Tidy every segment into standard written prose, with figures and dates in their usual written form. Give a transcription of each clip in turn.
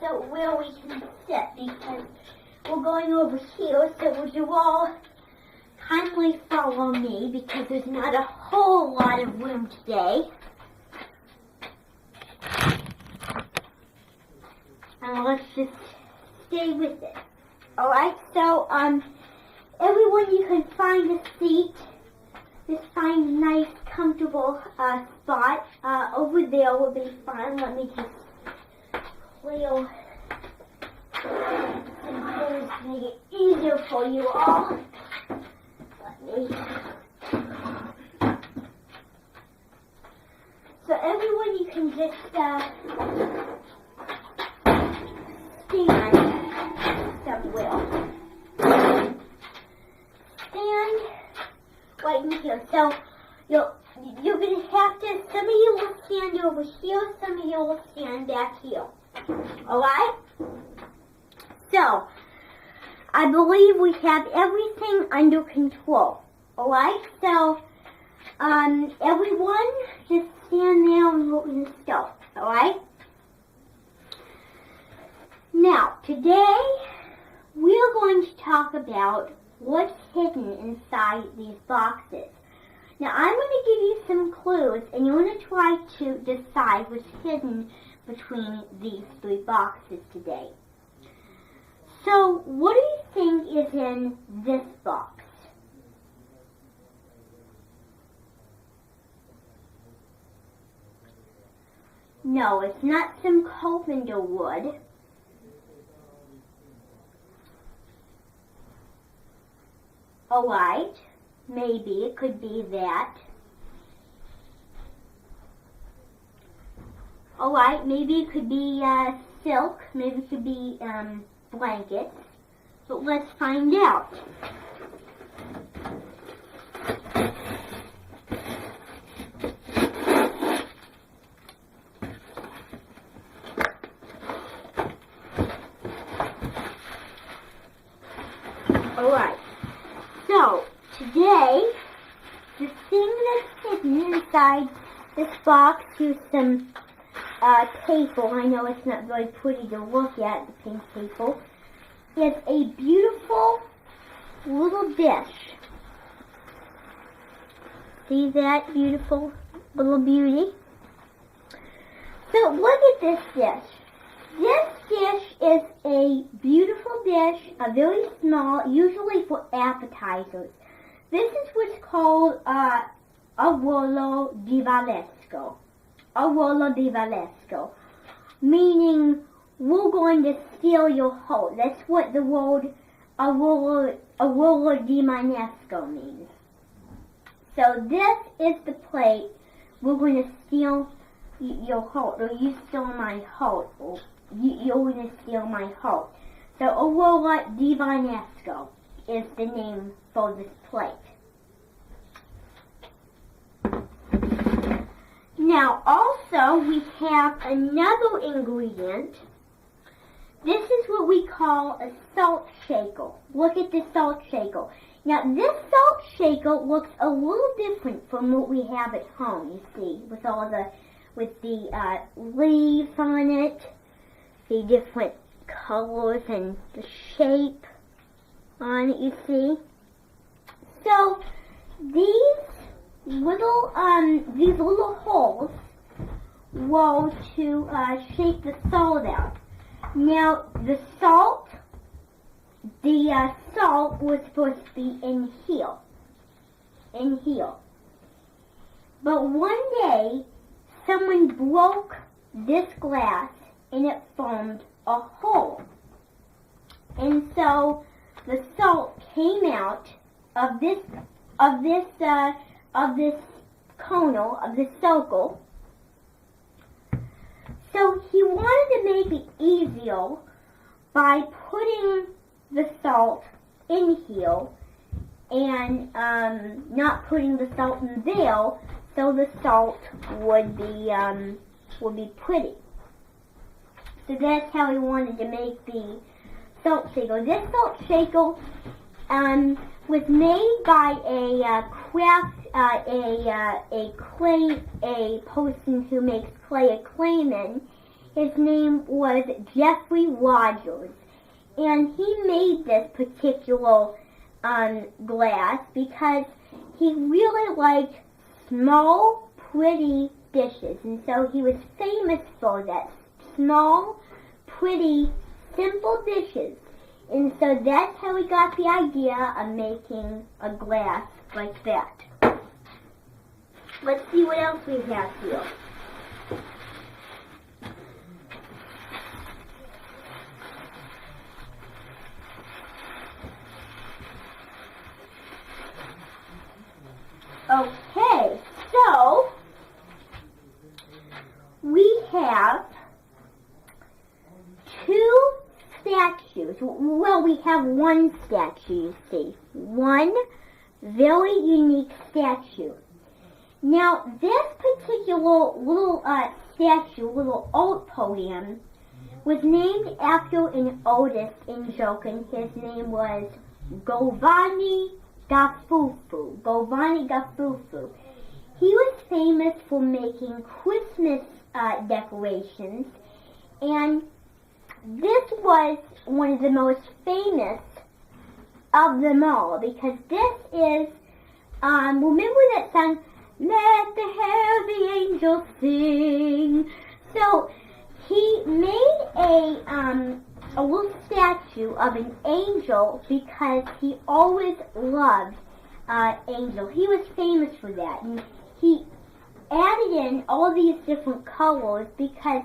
so where we can sit because we're going over here, so would you all kindly follow me because there's not a whole lot of room today. And let's just stay with it. Alright, so everyone, you can find a seat. Just find a nice, comfortable spot. Over there will be fine. Let me just clear some chairs to make it easier for you all. So everyone, you can just stand somewhere. Stand right in here. So you're going to have to, some of you will stand over here, some of you will stand back here. Alright? So, I believe we have everything under control. Alright? So, everyone, just stand there and we're going to start. Alright? Now, today, we're going to talk about what's hidden inside these boxes. Now, I'm going to give you some clues, and you're going to try to decide what's hidden between these three boxes today. So, what do you think is in this box? No, it's not some carpenter wood. Alright, maybe it could be that. Alright, maybe it could be silk, maybe it could be blankets, but let's find out. Alright. So, today, the thing that's hidden inside this box is some paper. I know it's not very pretty to look at, the pink paper. Is a beautiful little dish. See that beautiful little beauty? So, look at this dish. This dish is a beautiful dish, a very small, usually for appetizers. This is what's called a ruolo di Valesco. A ruolo di Valesco. Meaning, we're going to steal your heart. That's what the word a ruolo di Manesco means. So this is the plate. We're going to steal your heart, or you steal my heart, or you're going to steal my heart. So, a ruolo di Vanesco is the name for this plate. Now, also, we have another ingredient. This is what we call a salt shaker. Look at the salt shaker. Now, this salt shaker looks a little different from what we have at home, you see, with all the leaves on it, the different colors and the shape on it, you see. So, these little holes were to shake the salt out. Now, the salt was supposed to be in here. But one day, someone broke this glass and it formed a hole. And so the salt came out of this conal, of this circle. So he wanted to make it easier by putting the salt in here and not putting the salt in there, so the salt would be pretty. So that's how he wanted to make the salt shaker. This salt shaker was made by a person who makes clay, a clayman, His name was Jeffrey Rogers. And he made this particular glass because he really liked small, pretty dishes. And so he was famous for that. Small, pretty, simple dishes. And so that's how we got the idea of making a glass like that. Let's see what else we have here. Okay, so we have two statues. Well, we have one statue, you see. One very unique statue. Now, this particular little little old podium, was named after an artist in Jokin. His name was Giovanni Gafufu. Giovanni Gafufu. He was famous for making Christmas decorations, and this was one of the most famous of them all, because this is, remember that song, Let the Heavy Angels Sing? So, he made a little statue of an angel because he always loved angel. He was famous for that. And he added in all these different colors because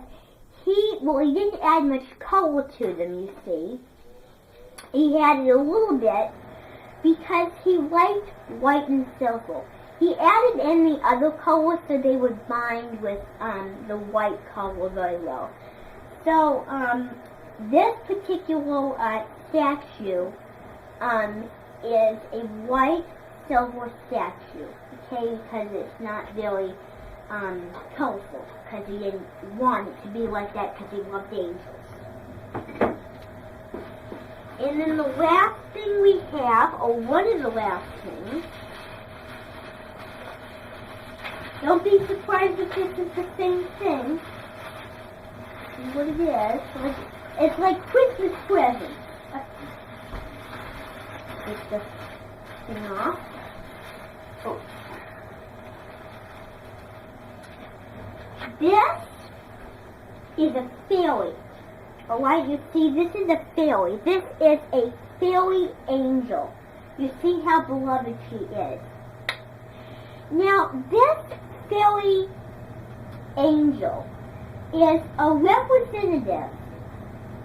he didn't add much color to them, you see. He added a little bit because he liked white and silver. He added in the other colors so they would bind with the white color very well. So, this particular statue is a white silver statue, okay, because it's not very colorful, because he didn't want it to be like that because he loved angels. And then the last thing we have, or one of the last things, don't be surprised if this is the same thing. What it is, it's like Christmas presents. Take this thing off. Oh. This is a fairy. Alright, you see, this is a fairy. This is a fairy angel. You see how beloved she is. Now, this fairy angel is a representative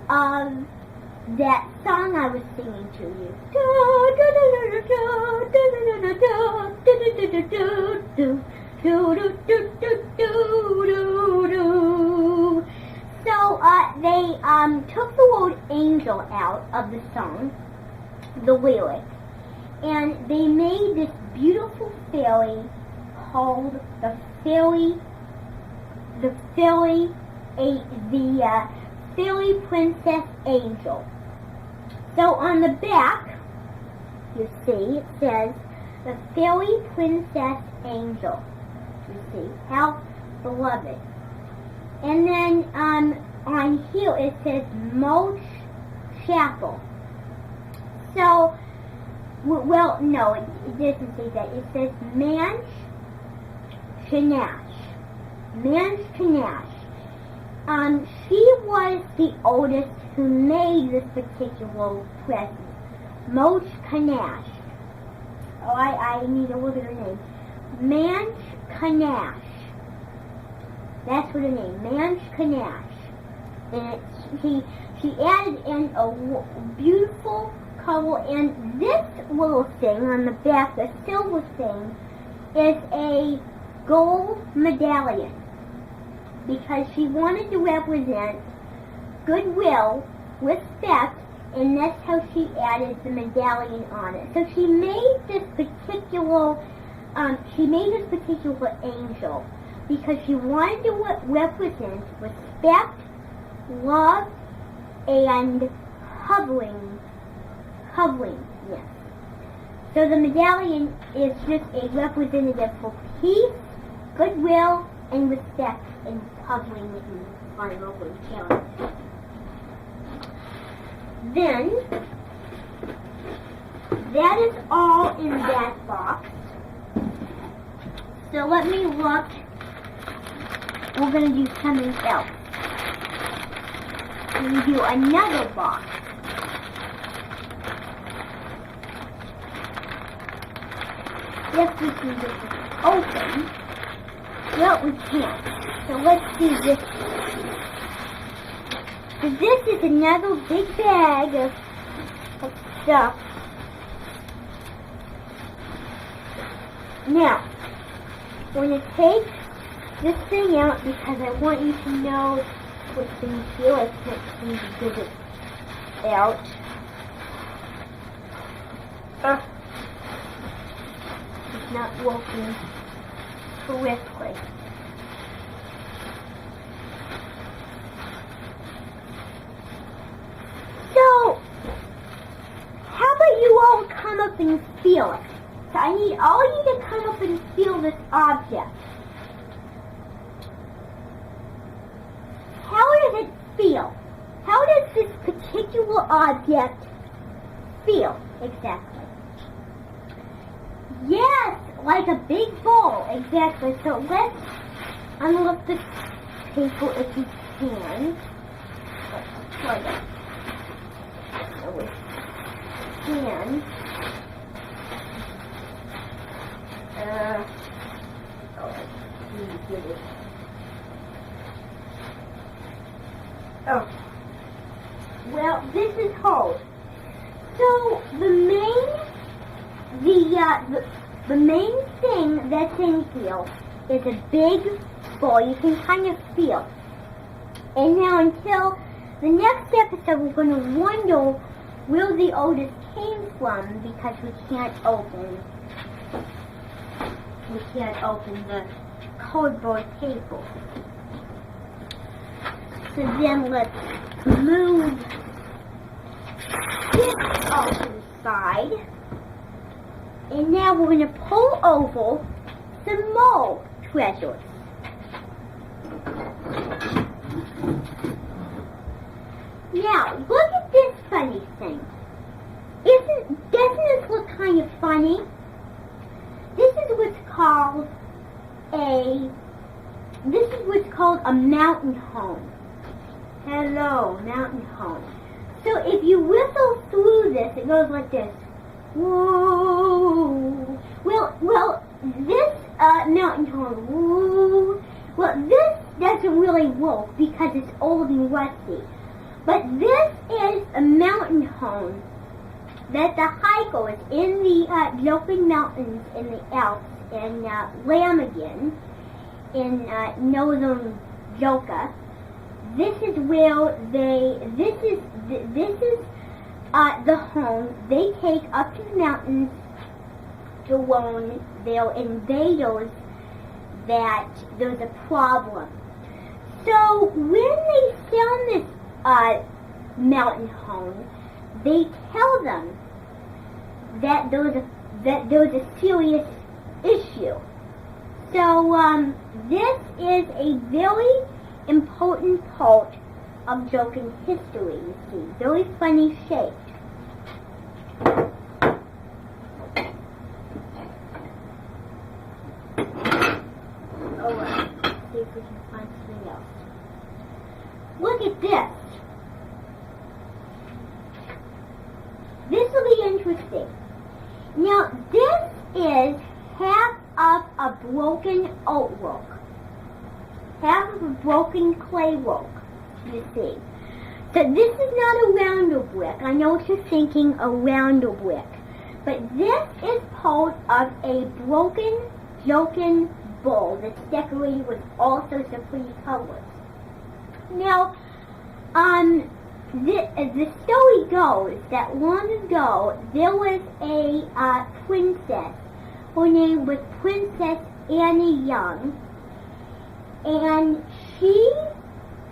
of that song I was singing to you. So they took the word angel out of the song, the lyrics, and they made this beautiful fairy called the fairy princess angel. So on the back, you see, it says the fairy princess angel. You see, how beloved. And then on here it says Mulch Chapel. So, well, no, it doesn't say that. It says Manch Chanash. Manch Chanash. She was the artist who made this particular present. Mulch Chanash. Oh, I need to look at her name. Manch Chanash. That's what her name, Manch Chanash. And she added in a beautiful color, and this little thing on the back, the silver thing, is a gold medallion, because she wanted to represent goodwill, respect, and that's how she added the medallion on it. So she made this particular angel because she wanted to represent respect, love, and hoveringness. So the medallion is just a representative for peace, goodwill, and respect, and hovering and climb over and kill it. Then, that is all in that box. So let me look. We're going to do something else. We're going to do another box. Yes, we can get this open. Well, we can't. So let's do this. So this is another big bag of stuff. Now, I'm going to take this thing out because I want you to know what things feel like. I can't get it out. It's not working correctly. So, how about you all come up and feel it? So I need all of you to come up and feel this object. How does it feel? How does this particular object feel exactly? Yes, like a big ball, exactly. So let's unlock the paper if you can. Let's try that. So we can. Get it. Oh. Well, this is hard. So the main thing that's in here is a big ball. You can kind of feel. And now until the next episode, we're going to wonder where the oldest came from because we can't open the cardboard paper. So then let's move this off to the side. And now we're going to pull over some more treasures. Now, look at this funny thing. Doesn't this look kind of funny? This is what's called a mountain home. Hello, mountain home. So if you whistle through this, it goes like this. Woo! Well, this mountain home. Woo! Well, this doesn't really work because it's old and rusty. But this is a mountain home that the hikers in the Jochen Mountains in the Alps in Lamingen in northern Joka. This is where this is the home they take up to the mountains to warn their invaders that there's a problem. So when they found this mountain home, they tell them that there's a serious issue. So this is a very important part of Jochen history, you see. Very funny shaped. Alright, let's see if we can find something else. Look at this. This will be interesting. Now, this is half of a broken artwork. Half of a broken clay work, you see. So this is not a rounder brick. I know what you're thinking, a rounder brick. But this is part of a broken Jochen bowl that's decorated with all sorts of pretty colors. Now, the story goes that long ago there was a princess. Her name was Princess Annie Young, and she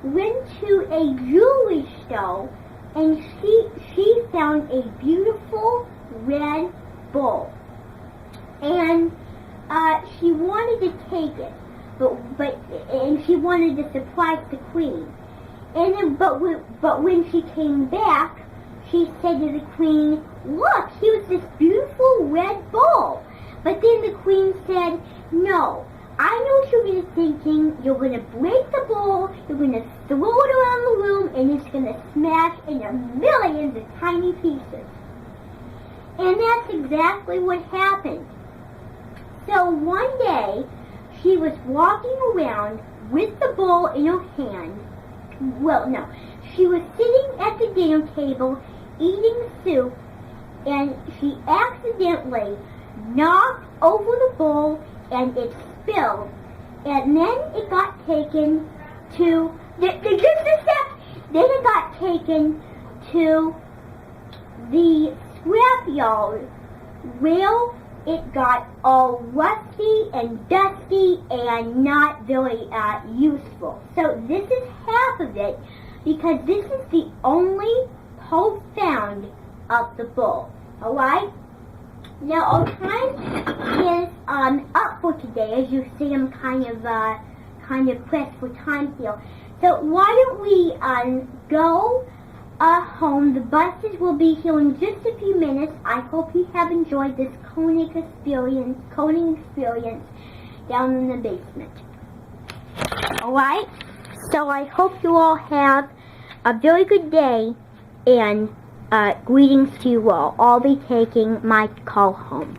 went to a jewelry store and she found a beautiful red bowl, and she wanted to take it, but she wanted to surprise the queen. And then, but when she came back, she said to the queen, "Look, here's this beautiful red bowl." But then the queen said, "No, I know what you're going to thinking. You're going to break the bowl, you're going to throw it around the room, and it's going to smash into millions of tiny pieces." And that's exactly what happened. So one day, she was walking around with the bowl in her hand. Well, no, she was sitting at the dinner table eating soup, and she accidentally knocked over the bowl, and it spilled. And then it got taken to then it got taken to the scrapyard, where it got all rusty and dusty and not very useful. So this is half of it, because this is the only part found of the bowl. Alright? Now our time is up for today. As you see, I'm kind of pressed for time here. So why don't we go home? The buses will be here in just a few minutes. I hope you have enjoyed this coning experience down in the basement. Alright? So I hope you all have a very good day, and greetings to you all. I'll be taking my call home.